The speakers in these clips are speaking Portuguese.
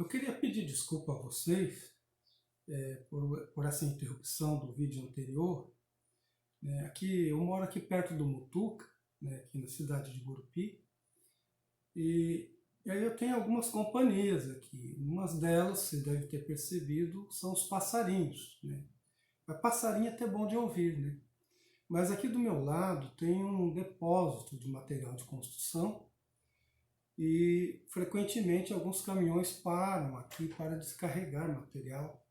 Eu queria pedir desculpa a vocês por essa interrupção do vídeo anterior. Né? Eu moro aqui perto do Mutuca, né, aqui na cidade de Gurupi, e aí eu tenho algumas companhias aqui. Uma delas, você deve ter percebido, são os passarinhos. Né? A passarinho é até bom de ouvir, né? Mas aqui do meu lado tem um depósito de material de construção e frequentemente alguns caminhões param aqui para descarregar material.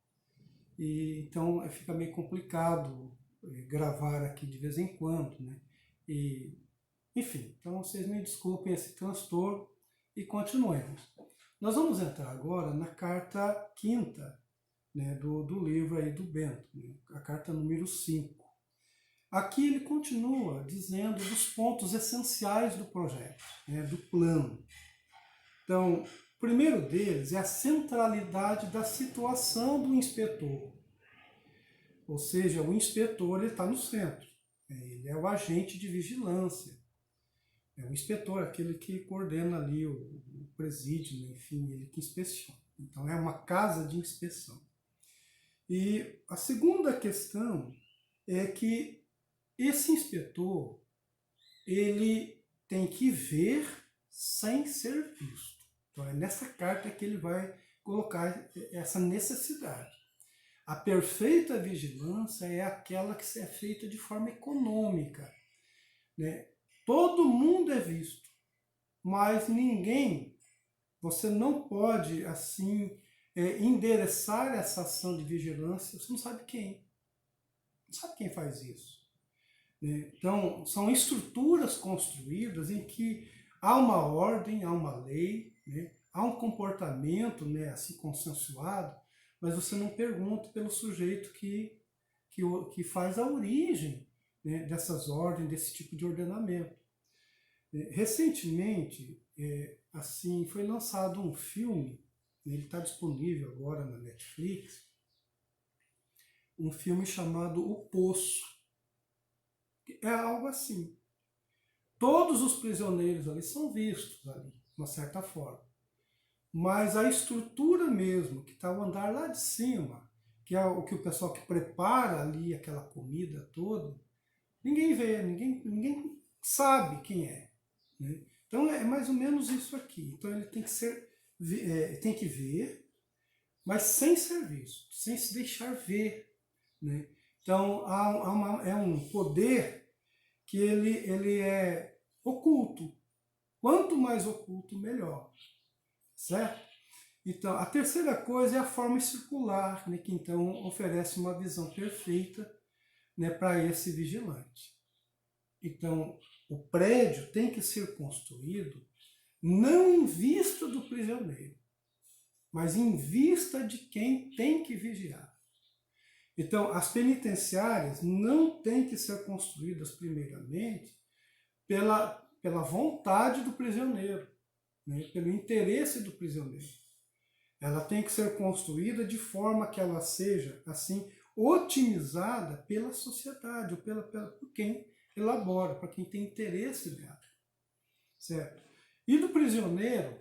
E então fica meio complicado gravar aqui de vez em quando, né? Enfim, então vocês me desculpem esse transtorno e continuemos. Nós vamos entrar agora na carta quinta, né, do livro aí do Bento, né, a carta número 5. Aqui ele continua dizendo dos pontos essenciais do projeto, né, do plano. Então, o primeiro deles é a centralidade da situação do inspetor. Ou seja, o inspetor está no centro. Ele é o agente de vigilância. É o inspetor, aquele que coordena ali o presídio, enfim, ele que inspeciona. Então, é uma casa de inspeção. E a segunda questão é que esse inspetor, ele tem que ver sem ser visto. Então é nessa carta que ele vai colocar essa necessidade. A perfeita vigilância é aquela que é feita de forma econômica. Né? Todo mundo é visto, mas ninguém, você não pode assim endereçar essa ação de vigilância, você não sabe quem. Não sabe quem faz isso. Então, são estruturas construídas em que há uma ordem, há uma lei, né? Há um comportamento, né, assim consensuado, mas você não pergunta pelo sujeito que faz a origem, né, dessas ordens, desse tipo de ordenamento. Recentemente, assim, foi lançado um filme, ele está disponível agora na Netflix, um filme chamado O Poço. É algo assim. Todos os prisioneiros ali são vistos ali, de uma certa forma. Mas a estrutura mesmo, que está o andar lá de cima, que é o que o pessoal que prepara ali aquela comida toda, ninguém vê, ninguém sabe quem é. Né? Então é mais ou menos isso aqui. Então ele tem que tem que ver, mas sem ser visto, sem se deixar ver. Né? Então é um poder que ele é oculto. Quanto mais oculto, melhor. Certo? Então, a terceira coisa é a forma circular, né, que então oferece uma visão perfeita, né, para esse vigilante. Então, o prédio tem que ser construído não em vista do prisioneiro, mas em vista de quem tem que vigiar. Então, as penitenciárias não têm que ser construídas primeiramente pela vontade do prisioneiro, né, pelo interesse do prisioneiro. Ela tem que ser construída de forma que ela seja, assim, otimizada pela sociedade, ou por quem elabora, para quem tem interesse nela. Certo? E do prisioneiro,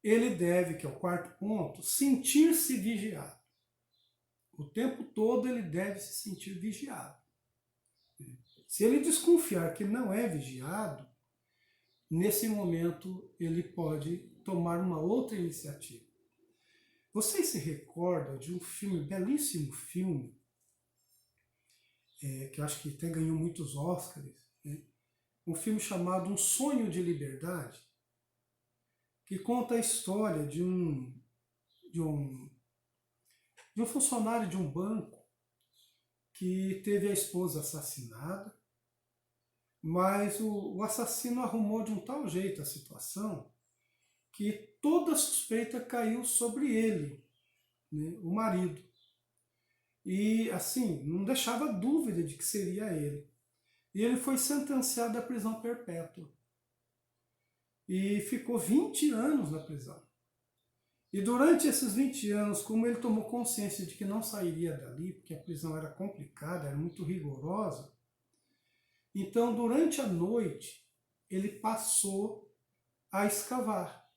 ele deve, que é o quarto ponto, sentir-se vigiado. O tempo todo ele deve se sentir vigiado. Se ele desconfiar que não é vigiado, nesse momento ele pode tomar uma outra iniciativa. Vocês se recordam de um filme, belíssimo filme, que eu acho que até ganhou muitos Oscars, né? Um filme chamado Um Sonho de Liberdade, que conta a história de um funcionário de um banco que teve a esposa assassinada, mas o assassino arrumou de um tal jeito a situação que toda a suspeita caiu sobre ele, né, o marido. E, assim, não deixava dúvida de que seria ele. E ele foi sentenciado à prisão perpétua. E ficou 20 anos na prisão. E durante esses 20 anos, como ele tomou consciência de que não sairia dali, porque a prisão era complicada, era muito rigorosa, então, durante a noite, ele passou a escavar.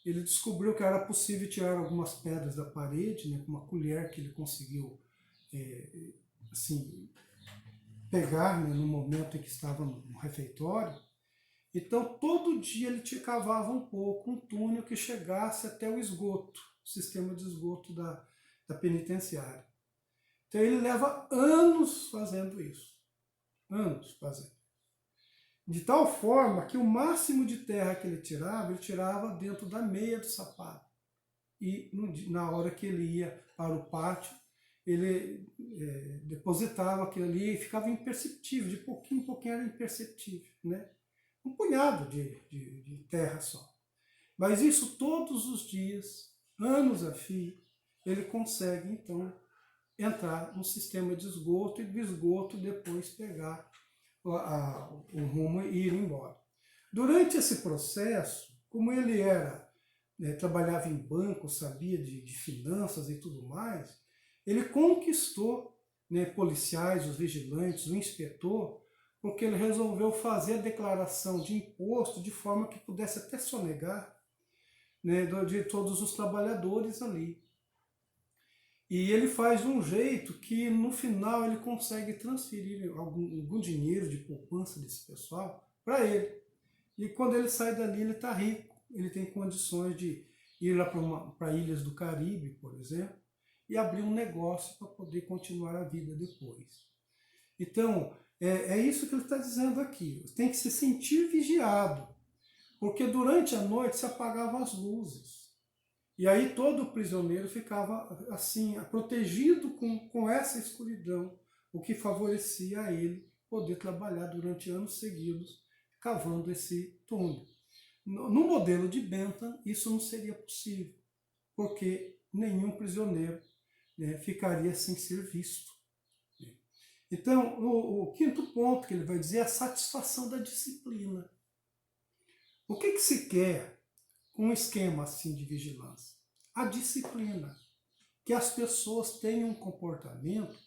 ele descobriu que era possível tirar algumas pedras da parede, né, com uma colher que ele conseguiu assim, pegar, né, no momento em que estava no refeitório. Então, todo dia ele te cavava um pouco, um túnel que chegasse até o esgoto, o sistema de esgoto da penitenciária. Então, ele leva anos fazendo isso. Anos fazendo. De tal forma que o máximo de terra que ele tirava dentro da meia do sapato. E na hora que ele ia para o pátio, ele depositava aquilo ali e ficava imperceptível, de pouquinho em pouquinho era imperceptível, né? Um punhado de terra só. Mas isso todos os dias, anos a fio, ele consegue então entrar no sistema de esgoto e do esgoto depois pegar o rumo e ir embora. Durante esse processo, como ele trabalhava em banco, sabia de finanças e tudo mais, ele conquistou, né, policiais, os vigilantes, o inspetor, porque ele resolveu fazer a declaração de imposto de forma que pudesse até sonegar, né, de todos os trabalhadores ali. E ele faz de um jeito que no final ele consegue transferir algum dinheiro de poupança desse pessoal para ele. E quando ele sai dali, ele está rico, ele tem condições de ir lá para ilhas do Caribe, por exemplo, e abrir um negócio para poder continuar a vida depois. Então, é isso que ele está dizendo aqui. Tem que se sentir vigiado, porque durante a noite se apagavam as luzes. E aí todo prisioneiro ficava assim, protegido com essa escuridão, o que favorecia a ele poder trabalhar durante anos seguidos, cavando esse túnel. No modelo de Bentham, isso não seria possível, porque nenhum prisioneiro, né, ficaria sem ser visto. Então, o quinto ponto que ele vai dizer é a satisfação da disciplina. O que se quer com um esquema assim de vigilância? A disciplina. Que as pessoas tenham um comportamento,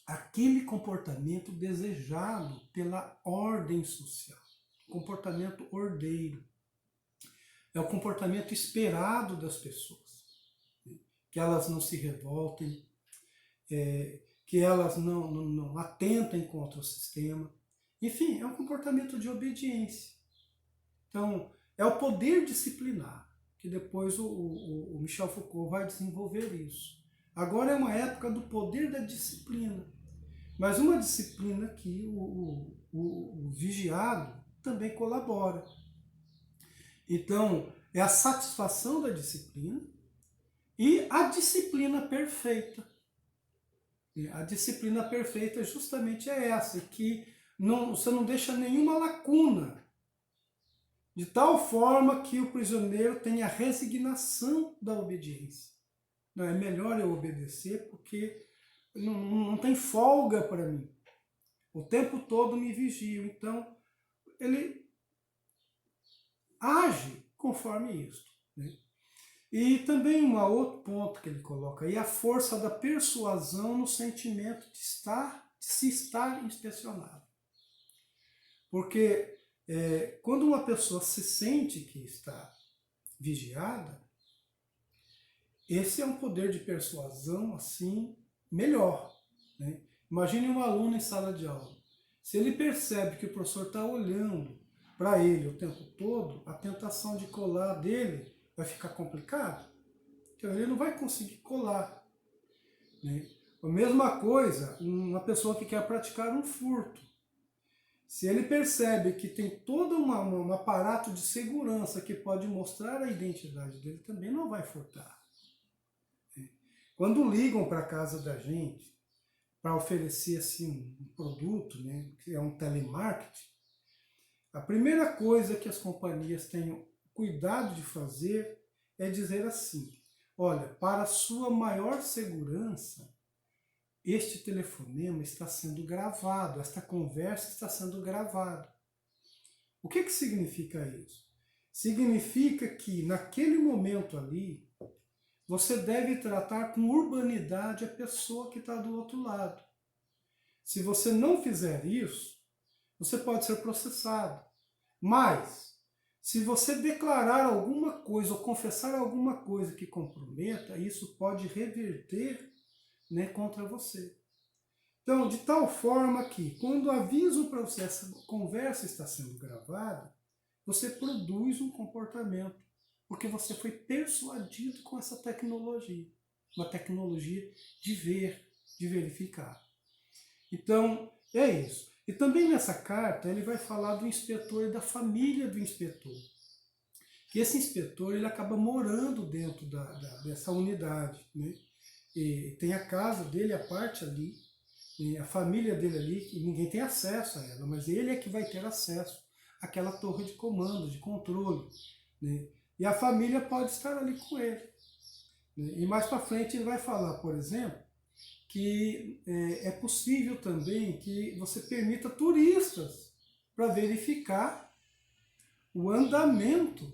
aquele comportamento desejado pela ordem social. Comportamento ordeiro. É o comportamento esperado das pessoas. Que elas não se revoltem, que elas não atentem contra o sistema. Enfim, é um comportamento de obediência. Então, é o poder disciplinar, que depois o Michel Foucault vai desenvolver isso. Agora é uma época do poder da disciplina, mas uma disciplina que o vigiado também colabora. Então, é a satisfação da disciplina e a disciplina perfeita. A disciplina perfeita justamente é essa, que você não deixa nenhuma lacuna, de tal forma que o prisioneiro tenha resignação da obediência. Não, é melhor eu obedecer porque não tem folga para mim. O tempo todo me vigio. Então, ele age conforme isso, né? E também um outro ponto que ele coloca aí, a força da persuasão no sentimento de se estar inspecionado. Porque quando uma pessoa se sente que está vigiada, esse é um poder de persuasão assim melhor, né? Imagine um aluno em sala de aula. Se ele percebe que o professor está olhando para ele o tempo todo, a tentação de colar dele vai ficar complicado. Então ele não vai conseguir colar, né? A mesma coisa, uma pessoa que quer praticar um furto. Se ele percebe que tem todo um aparato de segurança que pode mostrar a identidade dele, também não vai furtar. Quando ligam para a casa da gente para oferecer assim, um produto, né, que é um telemarketing, a primeira coisa que as companhias tenham cuidado de fazer é dizer assim: olha, para sua maior segurança, este telefonema está sendo gravado, esta conversa está sendo gravada. O que significa isso? Significa que naquele momento ali, você deve tratar com urbanidade a pessoa que está do outro lado. Se você não fizer isso, você pode ser processado. Mas, Se você declarar alguma coisa ou confessar alguma coisa que comprometa, isso pode reverter, né, contra você. Então, de tal forma que, quando aviso para você essa conversa está sendo gravada, você produz um comportamento, porque você foi persuadido com essa tecnologia, uma tecnologia de ver, de verificar. Então, é isso. E também nessa carta ele vai falar do inspetor e da família do inspetor. Que esse inspetor ele acaba morando dentro dessa unidade, né? E tem a casa dele, a parte ali, a família dele ali, que ninguém tem acesso a ela, mas ele é que vai ter acesso àquela torre de comando, de controle, né? E a família pode estar ali com ele, né? E mais para frente ele vai falar, por exemplo, que é possível também que você permita turistas para verificar o andamento,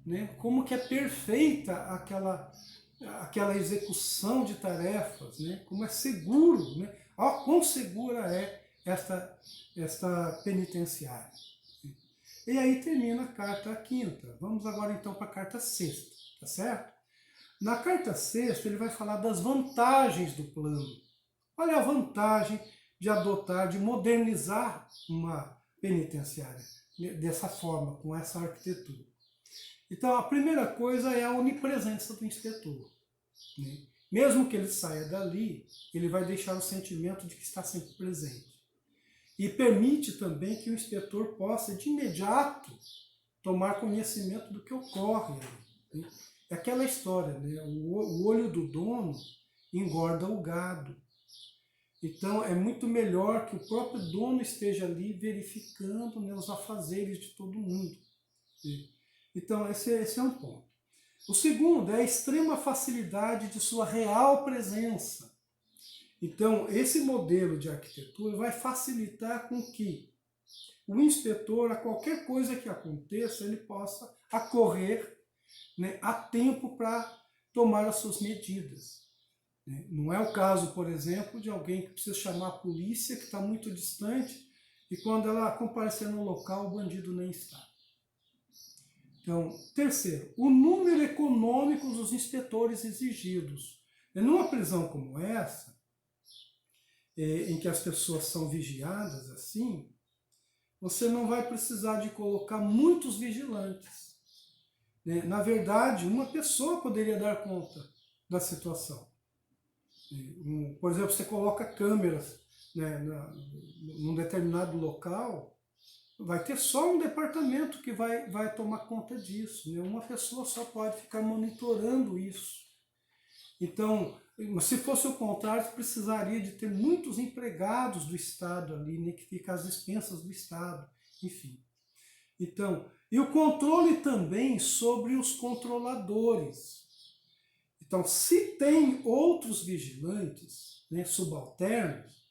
né? Como que é perfeita aquela execução de tarefas, né? Como é seguro, né? Olha quão segura é esta penitenciária. E aí termina a carta quinta. Vamos agora então para a carta sexta, tá certo? Na carta sexta ele vai falar das vantagens do plano. Olha a vantagem de adotar, de modernizar uma penitenciária dessa forma, com essa arquitetura. Então a primeira coisa é a onipresença do inspetor, né? Mesmo que ele saia dali, ele vai deixar o sentimento de que está sempre presente. E permite também que o inspetor possa, de imediato, tomar conhecimento do que ocorre ali, né? É aquela história, né? O olho do dono engorda o gado. Então é muito melhor que o próprio dono esteja ali verificando, né, os afazeres de todo mundo, né? Então esse é um ponto. O segundo é a extrema facilidade de sua real presença. Então esse modelo de arquitetura vai facilitar com que o inspetor, a qualquer coisa que aconteça, ele possa acorrer, né, a tempo para tomar as suas medidas. Não é o caso, por exemplo, de alguém que precisa chamar a polícia, que está muito distante, e quando ela comparecer no local, o bandido nem está. Então, terceiro, o número econômico dos inspetores exigidos. Numa prisão como essa, em que as pessoas são vigiadas assim, você não vai precisar de colocar muitos vigilantes. Na verdade, uma pessoa poderia dar conta da situação. Por exemplo, você coloca câmeras, né, num determinado local, vai ter só um departamento que vai tomar conta disso, né? Uma pessoa só pode ficar monitorando isso. Então, se fosse o contrário, precisaria de ter muitos empregados do Estado ali, né, que ficam às expensas do Estado, enfim. Então, e o controle também sobre os controladores. Então, se tem outros vigilantes, né, subalternos,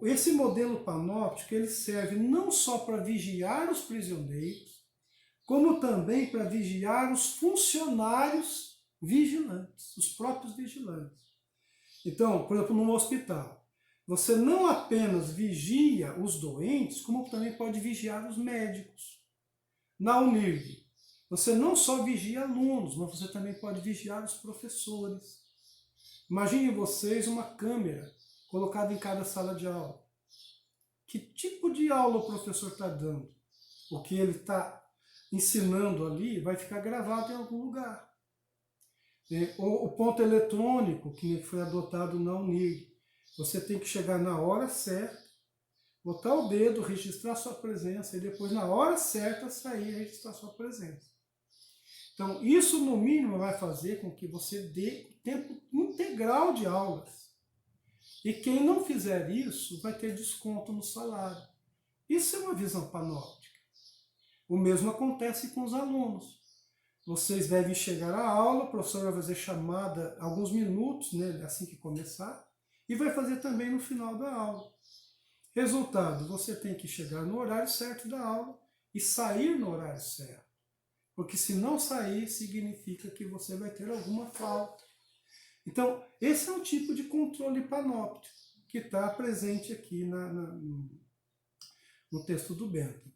esse modelo panóptico ele serve não só para vigiar os prisioneiros, como também para vigiar os funcionários vigilantes, os próprios vigilantes. Então, por exemplo, num hospital, você não apenas vigia os doentes, como também pode vigiar os médicos. Na UNIRV, você não só vigia alunos, mas você também pode vigiar os professores. Imaginem vocês uma câmera colocada em cada sala de aula. Que tipo de aula o professor está dando? O que ele está ensinando ali vai ficar gravado em algum lugar. O ponto eletrônico que foi adotado na UNIRV. Você tem que chegar na hora certa, botar o dedo, registrar sua presença e depois, na hora certa, sair e registrar sua presença. Então, isso no mínimo vai fazer com que você dê tempo integral de aulas. E quem não fizer isso vai ter desconto no salário. Isso é uma visão panóptica. O mesmo acontece com os alunos. Vocês devem chegar à aula, o professor vai fazer chamada alguns minutos, né, assim que começar, e vai fazer também no final da aula. Resultado, você tem que chegar no horário certo da aula e sair no horário certo. Porque se não sair, significa que você vai ter alguma falta. Então, esse é um tipo de controle panóptico que está presente aqui no texto do Bentham.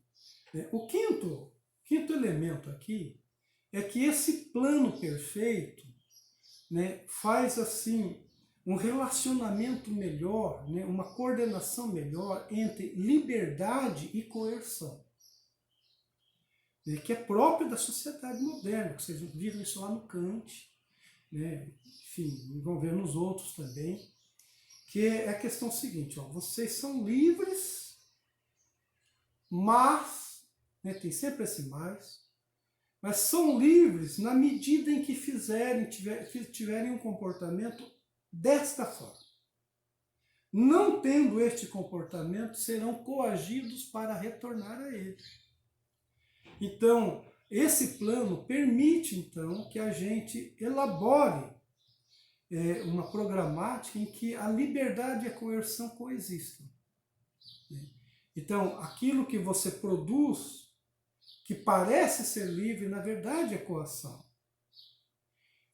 O quinto Quinto elemento aqui é que esse plano perfeito, né, faz assim um relacionamento melhor, né, uma coordenação melhor entre liberdade e coerção, né, que é próprio da sociedade moderna, que vocês viram isso lá no Kant, né, enfim, vão ver nos outros também, que é a questão seguinte, ó, vocês são livres, mas, né, tem sempre esse mas são livres na medida em que tiverem um comportamento desta forma. Não tendo este comportamento, serão coagidos para retornar a ele. Então, esse plano permite, então, que a gente elabore uma programática em que a liberdade e a coerção coexistam. Então, aquilo que você produz, que parece ser livre, na verdade é coação.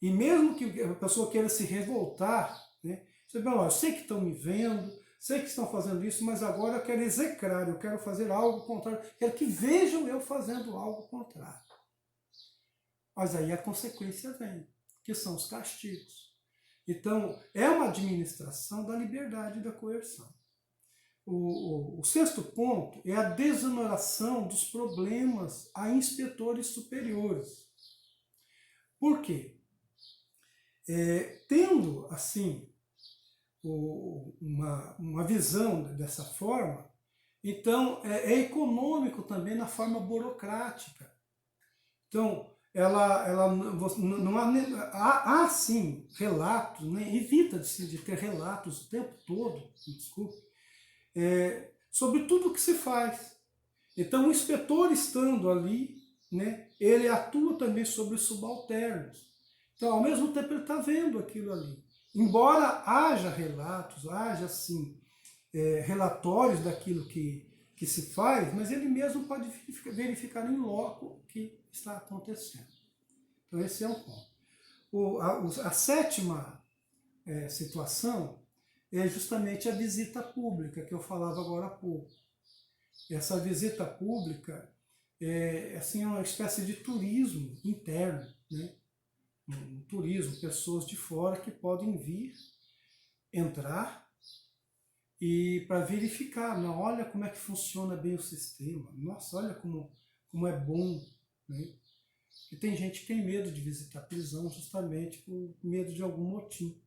E mesmo que a pessoa queira se revoltar, né, você fala, eu sei que estão me vendo, sei que estão fazendo isso, mas agora eu quero execrar, eu quero fazer algo contrário, quero que vejam eu fazendo algo contrário. Mas aí a consequência vem, que são os castigos. Então, é uma administração da liberdade e da coerção. O sexto ponto é a desoneração dos problemas a inspetores superiores. Por quê? Tendo, assim, uma visão dessa forma, então é econômico também na forma burocrática. Então, não há sim relatos, né? Evita de ter relatos o tempo todo, desculpe, sobre tudo o que se faz. Então, o inspetor estando ali, né, ele atua também sobre os subalternos. Então, ao mesmo tempo, ele está vendo aquilo ali. Embora haja relatos, haja, assim, relatórios daquilo que se faz, mas ele mesmo pode verificar em loco o que está acontecendo. Então, esse é um ponto. A sétima situação é justamente a visita pública, que eu falava agora há pouco. Essa visita pública é assim, uma espécie de turismo interno, né? Um turismo, pessoas de fora que podem vir, entrar e para verificar, não, olha como é que funciona bem o sistema, nossa, olha como é bom, né? E tem gente que tem medo de visitar a prisão justamente por medo de algum motim.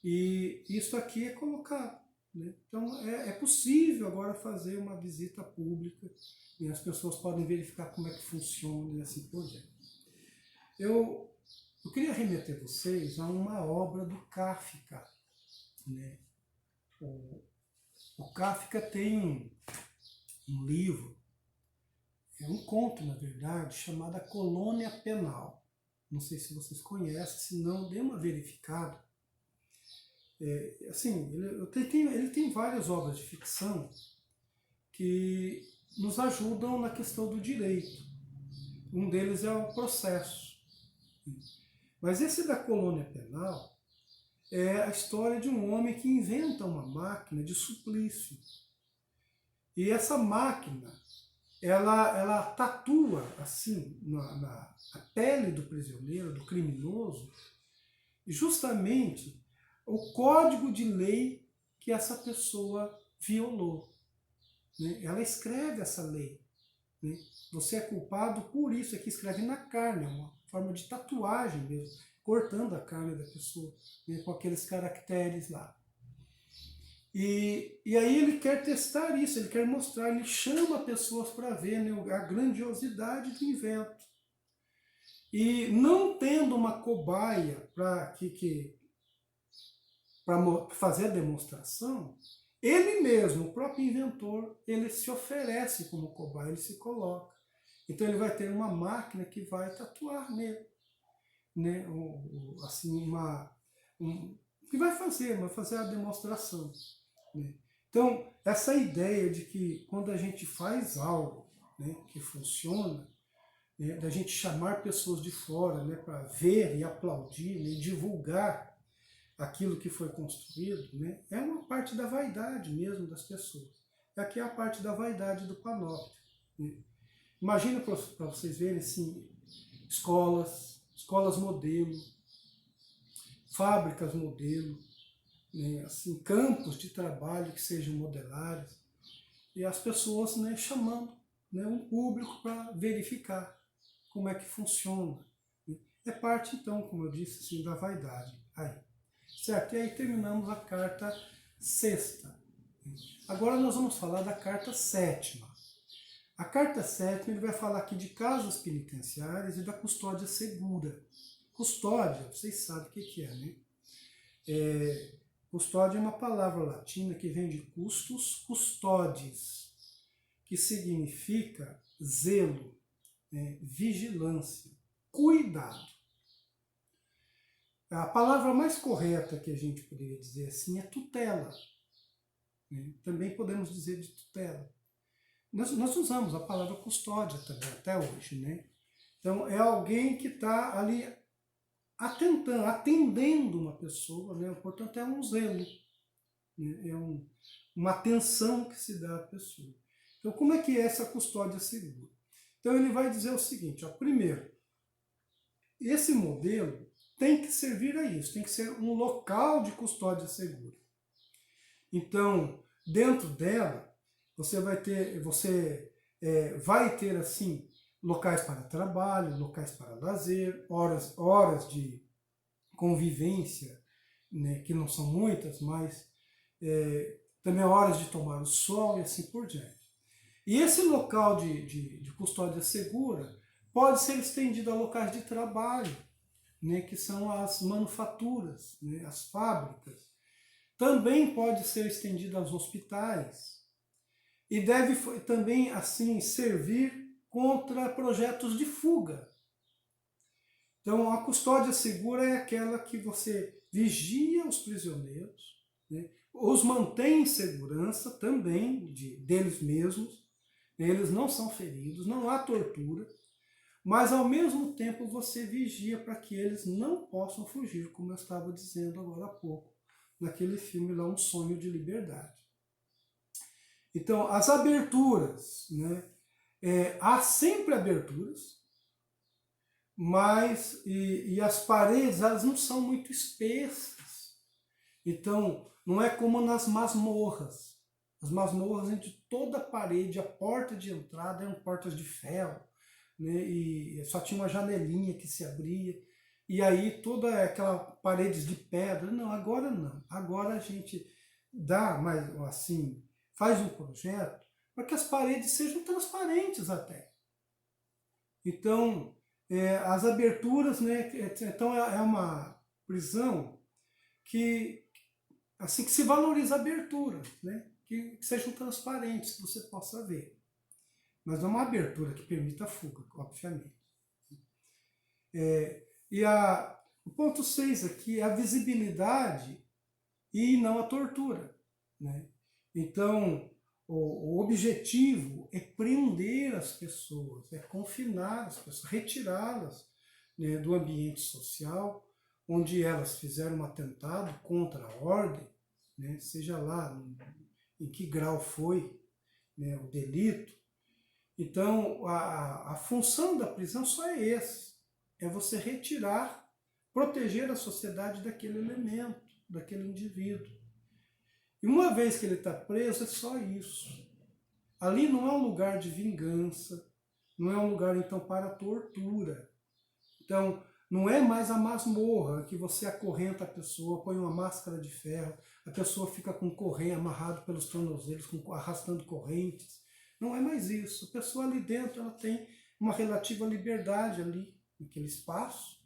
E isso aqui é colocado, né? Então é possível agora fazer uma visita pública e as pessoas podem verificar como é que funciona e assim por diante. Eu queria remeter vocês a uma obra do Kafka, né? O Kafka tem um livro, é um conto, na verdade, chamado A Colônia Penal. Não sei se vocês conhecem, se não, dê uma verificada. Assim, ele tem várias obras de ficção que nos ajudam na questão do direito. Um deles é o Processo. Mas esse da Colônia Penal é a história de um homem que inventa uma máquina de suplício. E essa máquina, ela tatua assim na pele do prisioneiro, do criminoso, justamente o código de lei que essa pessoa violou, né? Ela escreve essa lei, né? Você é culpado por isso, aqui escreve na carne, é uma forma de tatuagem mesmo, cortando a carne da pessoa, né, com aqueles caracteres lá. E aí ele quer testar isso, ele quer mostrar, ele chama pessoas para ver, né, a grandiosidade do invento. E não tendo uma cobaia para fazer a demonstração, ele mesmo, o próprio inventor, ele se oferece como cobaia, ele se coloca. Então ele vai ter uma máquina que vai tatuar nele, né, assim, que vai fazer a demonstração, né? Então, essa ideia de que quando a gente faz algo, né, que funciona, né, da gente chamar pessoas de fora, né, para ver e aplaudir, né, e divulgar aquilo que foi construído, né, é uma parte da vaidade mesmo das pessoas. Aqui é a parte da vaidade do panóptico, né? Imagina para vocês verem assim, escolas modelo, fábricas modelo, né, assim, campos de trabalho que sejam modelares, e as pessoas, né, chamando, né, um público para verificar como é que funciona. É parte, então, como eu disse, assim, da vaidade. Aí, certo? E aí terminamos a carta sexta. Agora nós vamos falar da carta sétima. A carta sétima, ele vai falar aqui de casas penitenciárias e da custódia segura. Custódia, vocês sabem o que é, né? Custódia é uma palavra latina que vem de custos custodes, que significa zelo, né, vigilância, cuidado. A palavra mais correta que a gente poderia dizer assim é tutela. Né? Também podemos dizer de tutela. Nós usamos a palavra custódia também, até hoje. Né? Então, é alguém que está ali atendendo uma pessoa, né? Portanto, é um zelo, né? É uma atenção que se dá à pessoa. Então, como é que é essa custódia segura? Então, ele vai dizer o seguinte, ó, primeiro, esse modelo tem que servir a isso, tem que ser um local de custódia segura. Então, dentro dela, você vai ter assim, locais para trabalho, locais para lazer, horas de convivência, né, que não são muitas, mas também horas de tomar o sol e assim por diante. E esse local de custódia segura pode ser estendido a locais de trabalho, né, que são as manufaturas, né, as fábricas. Também pode ser estendido aos hospitais. E deve também, assim, servir contra projetos de fuga. Então, a custódia segura é aquela que você vigia os prisioneiros, né, os mantém em segurança também deles mesmos, eles não são feridos, não há tortura, mas ao mesmo tempo você vigia para que eles não possam fugir, como eu estava dizendo agora há pouco, naquele filme lá, Um Sonho de Liberdade. Então, as aberturas, né, há sempre aberturas, mas e as paredes, elas não são muito espessas. Então, não é como nas masmorras. As masmorras, entre toda a parede, a porta de entrada eram portas de ferro, né, e só tinha uma janelinha que se abria, e aí toda aquela paredes de pedra. Não, agora não. Agora a gente dá, mais assim, faz um projeto para que as paredes sejam transparentes até. Então, as aberturas, né, então é uma prisão que, assim, que se valoriza a abertura, né, que sejam transparentes, que você possa ver. Mas não é uma abertura que permita a fuga, obviamente. E o ponto 6 aqui é a visibilidade e não a tortura. Né? Então, o objetivo é prender as pessoas, é confinar as pessoas, retirá-las, né, do ambiente social, onde elas fizeram um atentado contra a ordem, né, seja lá em que grau foi, né, o delito. Então, a função da prisão só é essa, é você retirar, proteger a sociedade daquele elemento, daquele indivíduo. E uma vez que ele está preso, é só isso. Ali não é um lugar de vingança, não é um lugar, então, para tortura. Então, não é mais a masmorra que você acorrenta a pessoa, põe uma máscara de ferro, a pessoa fica com corrente, amarrado pelos tornozelos, arrastando correntes. Não é mais isso. A pessoa ali dentro, ela tem uma relativa liberdade ali, naquele espaço,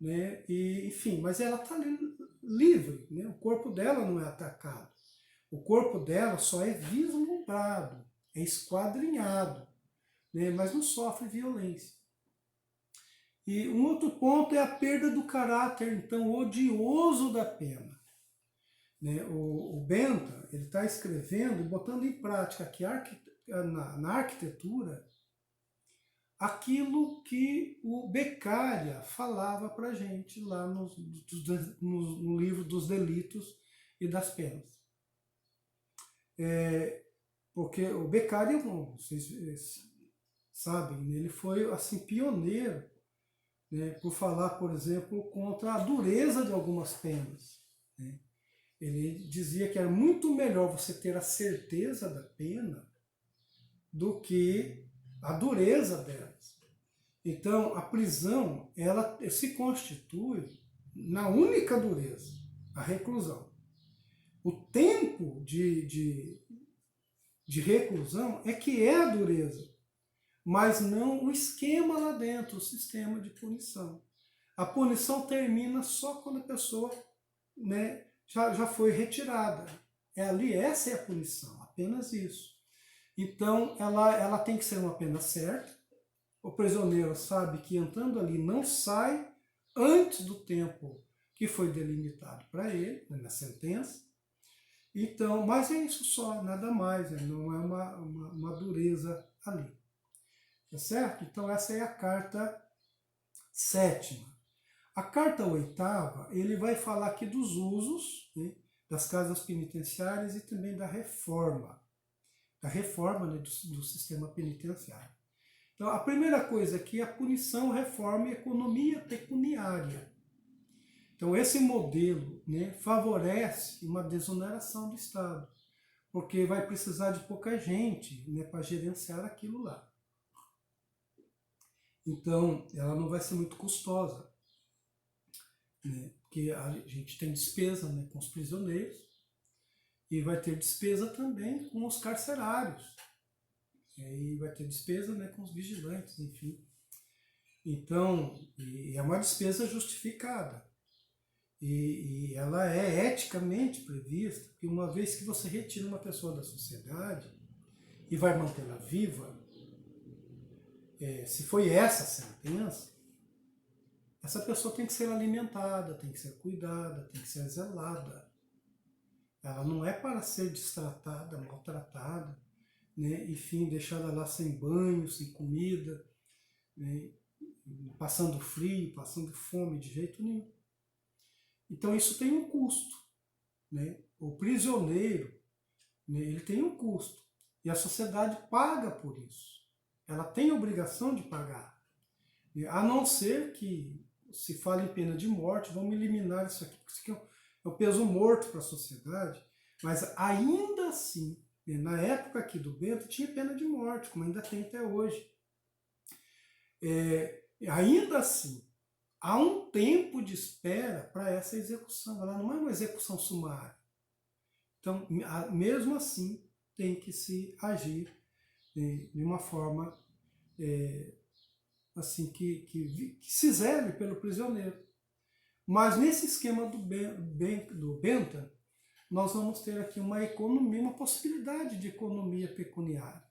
né? E, enfim, mas ela está ali livre, né? O corpo dela não é atacado. O corpo dela só é vislumbrado, é esquadrinhado, né? Mas não sofre violência. E um outro ponto é a perda do caráter, então, odioso da pena. Né? O Benta, ele está escrevendo e botando em prática aqui na arquitetura aquilo que o Beccaria falava para a gente lá no livro dos Delitos e das Penas. Porque o Beccaria, vocês sabe? Ele foi assim pioneiro, né, por falar, por exemplo, contra a dureza de algumas penas, né? Ele dizia que era muito melhor você ter a certeza da pena do que a dureza delas. Então, a prisão, ela se constitui na única dureza, a reclusão. O tempo de reclusão é que é a dureza, mas não o esquema lá dentro, o sistema de punição. A punição termina só quando a pessoa, né, já foi retirada. É ali, essa é a punição, apenas isso. Então, ela tem que ser uma pena certa. O prisioneiro sabe que entrando ali não sai antes do tempo que foi delimitado para ele, né, na sentença. Então, mas é isso só, nada mais, né? Não é uma dureza ali. Tá certo? Então essa é a carta 7ª. A carta 8ª, ele vai falar aqui dos usos, né, das casas penitenciárias e também da reforma né, do sistema penitenciário. Então, a primeira coisa aqui é a punição, reforma e economia pecuniária. Então, esse modelo, né, favorece uma desoneração do Estado, porque vai precisar de pouca gente, né, para gerenciar aquilo lá. Então, ela não vai ser muito custosa, né, porque a gente tem despesa, né, com os prisioneiros e vai ter despesa também com os carcerários. E aí vai ter despesa, né, com os vigilantes, enfim. Então, é uma despesa justificada. E ela é eticamente prevista, porque uma vez que você retira uma pessoa da sociedade e vai mantê-la viva, se foi essa a sentença, essa pessoa tem que ser alimentada, tem que ser cuidada, tem que ser zelada. Ela não é para ser destratada, maltratada, né? Enfim, deixada lá sem banho, sem comida, né? Passando frio, passando fome, de jeito nenhum. Então isso tem um custo, né? O prisioneiro, né, ele tem um custo e a sociedade paga por isso. Ela tem a obrigação de pagar, a não ser que se fale em pena de morte, vamos eliminar isso aqui, porque isso aqui é um peso morto para a sociedade, mas ainda assim, né, na época aqui do Bento tinha pena de morte, como ainda tem até hoje. Ainda assim, há um tempo de espera para essa execução, ela não é uma execução sumária. Então, mesmo assim, tem que se agir de uma forma assim que se zele pelo prisioneiro. Mas nesse esquema do Bentham, nós vamos ter aqui uma economia, uma possibilidade de economia pecuniária.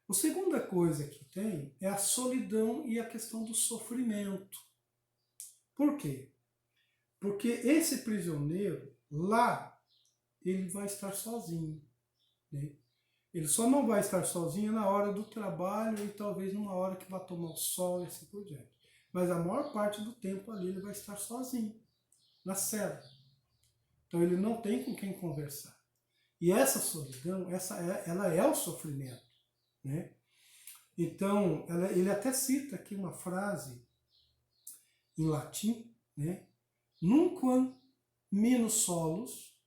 A segunda coisa que tem é a solidão e a questão do sofrimento. Por quê? Porque esse prisioneiro, lá, ele vai estar sozinho, né? Ele só não vai estar sozinho na hora do trabalho e talvez numa hora que vai tomar o sol e assim por diante. Mas a maior parte do tempo ali ele vai estar sozinho, na cela. Então ele não tem com quem conversar. E essa solidão, ela é o sofrimento, né? Então, ele até cita aqui uma frase em latim, né? Nunquam minus solus,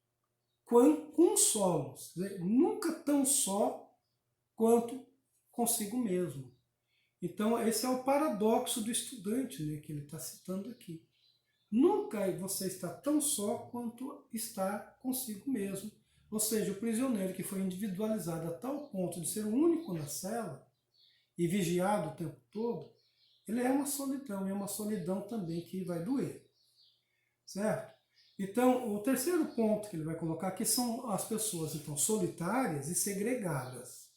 quam cum solus. Nunca tão só quanto consigo mesmo. Então, esse é o paradoxo do estudante, né, que ele está citando aqui. Nunca você está tão só quanto está consigo mesmo. Ou seja, o prisioneiro que foi individualizado a tal ponto de ser o único na cela e vigiado o tempo todo, ele é uma solidão, e é uma solidão também que vai doer. Certo? Então, o terceiro ponto que ele vai colocar aqui são as pessoas então solitárias e segregadas.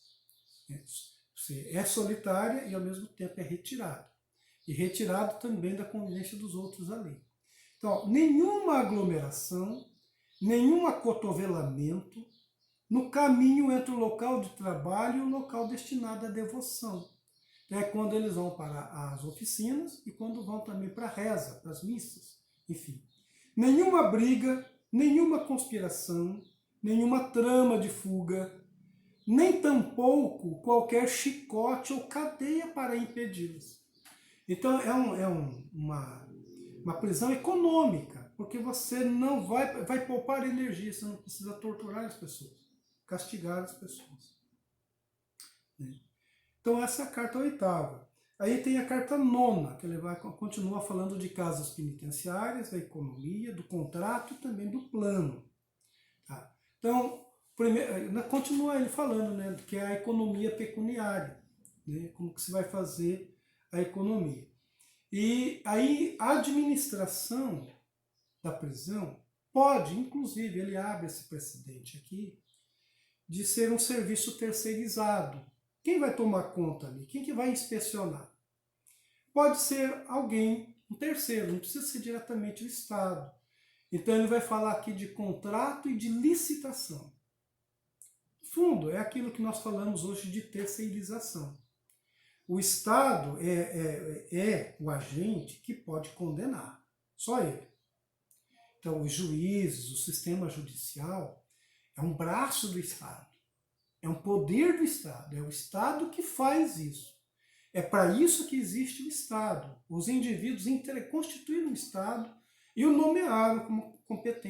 Você é solitária e ao mesmo tempo é retirado. E retirado também da convivência dos outros ali. Então, nenhuma aglomeração, nenhum acotovelamento no caminho entre o local de trabalho e o local destinado à devoção. É quando eles vão para as oficinas e quando vão também para a reza, para as missas, enfim. Nenhuma briga, nenhuma conspiração, nenhuma trama de fuga, nem tampouco qualquer chicote ou cadeia para impedi-las. Então uma prisão econômica, porque você não vai poupar energia, você não precisa torturar as pessoas, castigar as pessoas. Então essa é a carta oitava. Aí tem a carta nona, que ele continua falando de casas penitenciárias, da economia, do contrato e também do plano. Tá? Então, continua ele falando, né, que é a economia pecuniária, né, como que se vai fazer a economia. E aí a administração da prisão pode, inclusive, ele abre esse precedente aqui, de ser um serviço terceirizado. Quem vai tomar conta ali? Quem que vai inspecionar? Pode ser alguém, um terceiro, não precisa ser diretamente o Estado. Então ele vai falar aqui de contrato e de licitação. No fundo, é aquilo que nós falamos hoje de terceirização. O Estado é o agente que pode condenar, só ele. Então os juízes, o sistema judicial é um braço do Estado, é um poder do Estado, é o Estado que faz isso. É para isso que existe o Estado. Os indivíduos constituíram o Estado e o nomearam como competente.